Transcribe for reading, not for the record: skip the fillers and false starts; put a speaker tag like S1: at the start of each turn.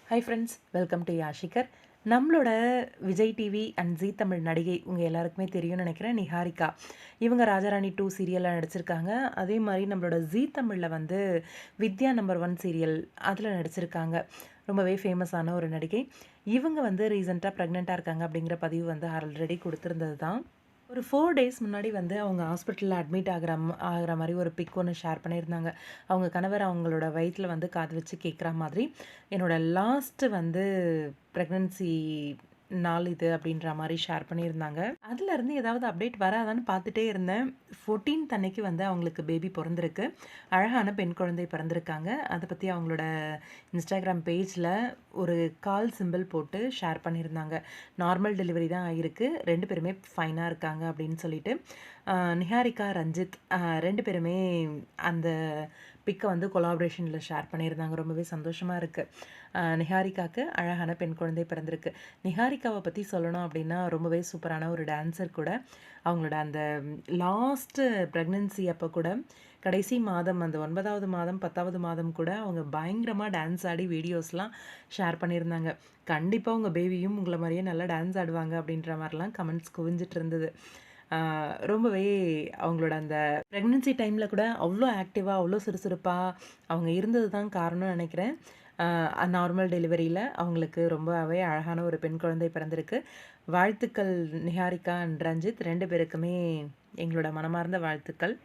S1: High friends, welcome to Yashikar. நம்மளோட Vijay TV and Zee Tamil நடிகை உங்கள் எல்லாருக்குமே தெரியும்னு நினைக்கிறேன், நிஹாரிகா. இவங்க ராஜாராணி 2 சீரியலில் நடிச்சிருக்காங்க. அதே மாதிரி நம்மளோட ஜீ தமிழில் வந்து வித்யா நம்பர் 1 சீரியல் அதில் நடிச்சிருக்காங்க. ரொம்பவே ஃபேமஸான ஒரு நடிகை. இவங்க வந்து ரீசெண்டாக ப்ரெக்னெண்ட்டாக இருக்காங்க அப்படிங்கிற பதிவு வந்து ஆல்ரெடி கொடுத்துருந்தது தான். ஒரு 4 டேஸ் முன்னாடி வந்து அவங்க ஹாஸ்பிட்டலில் அட்மிட் ஆகுற மாதிரி ஒரு பிக் ஒன்று ஷேர் பண்ணியிருந்தாங்க. அவங்க கணவர் அவங்களோட வயிற்றில் வந்து காது வச்சு கேட்குற மாதிரி, என்னோட லாஸ்ட்டு வந்து ப்ரெக்னன்சி நாள் இது அப்படின்ற மாதிரி ஷேர் பண்ணியிருந்தாங்க. அதுலேருந்து ஏதாவது அப்டேட் வராதான்னு பார்த்துட்டே இருந்தேன். 14th அன்னைக்கு வந்து அவங்களுக்கு பேபி பிறந்திருக்கு. அழகான பெண் குழந்தை பிறந்திருக்காங்க. அதை பற்றி அவங்களோட இன்ஸ்டாகிராம் பேஜில் ஒரு கால் சிம்பிள் போட்டு ஷேர் பண்ணியிருந்தாங்க. நார்மல் டெலிவரி தான் ஆகிருக்கு, 2 பேருமே ஃபைனாக இருக்காங்க அப்படின்னு சொல்லிட்டு. நிஹாரிகா, ரஞ்சித் 2 பேருமே அந்த பிக்கை வந்து கொலாபரேஷனில் ஷேர் பண்ணியிருந்தாங்க. ரொம்பவே சந்தோஷமாக இருக்குது. நிஹாரிகாவுக்கு அழகான பெண் குழந்தை பிறந்திருக்கு. நிஹாரிகாவை பற்றி சொல்லணும் அப்படின்னா ரொம்பவே சூப்பரான ஒரு டான்ஸர் கூட. அவங்களோட அந்த லாஸ்ட்டு ப்ரெக்னன்சி அப்போ கூட கடைசி மாதம் அந்த 9வது மாதம் 10வது மாதம் கூட அவங்க பயங்கரமாக டான்ஸ் ஆடி வீடியோஸ்லாம் ஷேர் பண்ணியிருந்தாங்க. கண்டிப்பாக உங்கள் பேபியும் உங்களை மாதிரியே நல்லா டான்ஸ் ஆடுவாங்க அப்படின்ற மாதிரிலாம் கமெண்ட்ஸ் குவிஞ்சிட்டு இருந்தது. ரொம்பவே அவங்களோட அந்த ப்ரெக்னன்சி டைமில் கூட அவ்வளோ ஆக்டிவாக, அவ்வளோ சுறுசுறுப்பாக அவங்க இருந்தது தான் காரணம்னு நினைக்கிறேன். நார்மல் டெலிவரியில் அவங்களுக்கு ரொம்பவே அழகான ஒரு பெண் குழந்தை பிறந்திருக்கு. வாழ்த்துக்கள் நிஹாரிகா அண்ட் ரஞ்சித் 2 பேருக்குமே எங்களோட மனமார்ந்த வாழ்த்துக்கள்.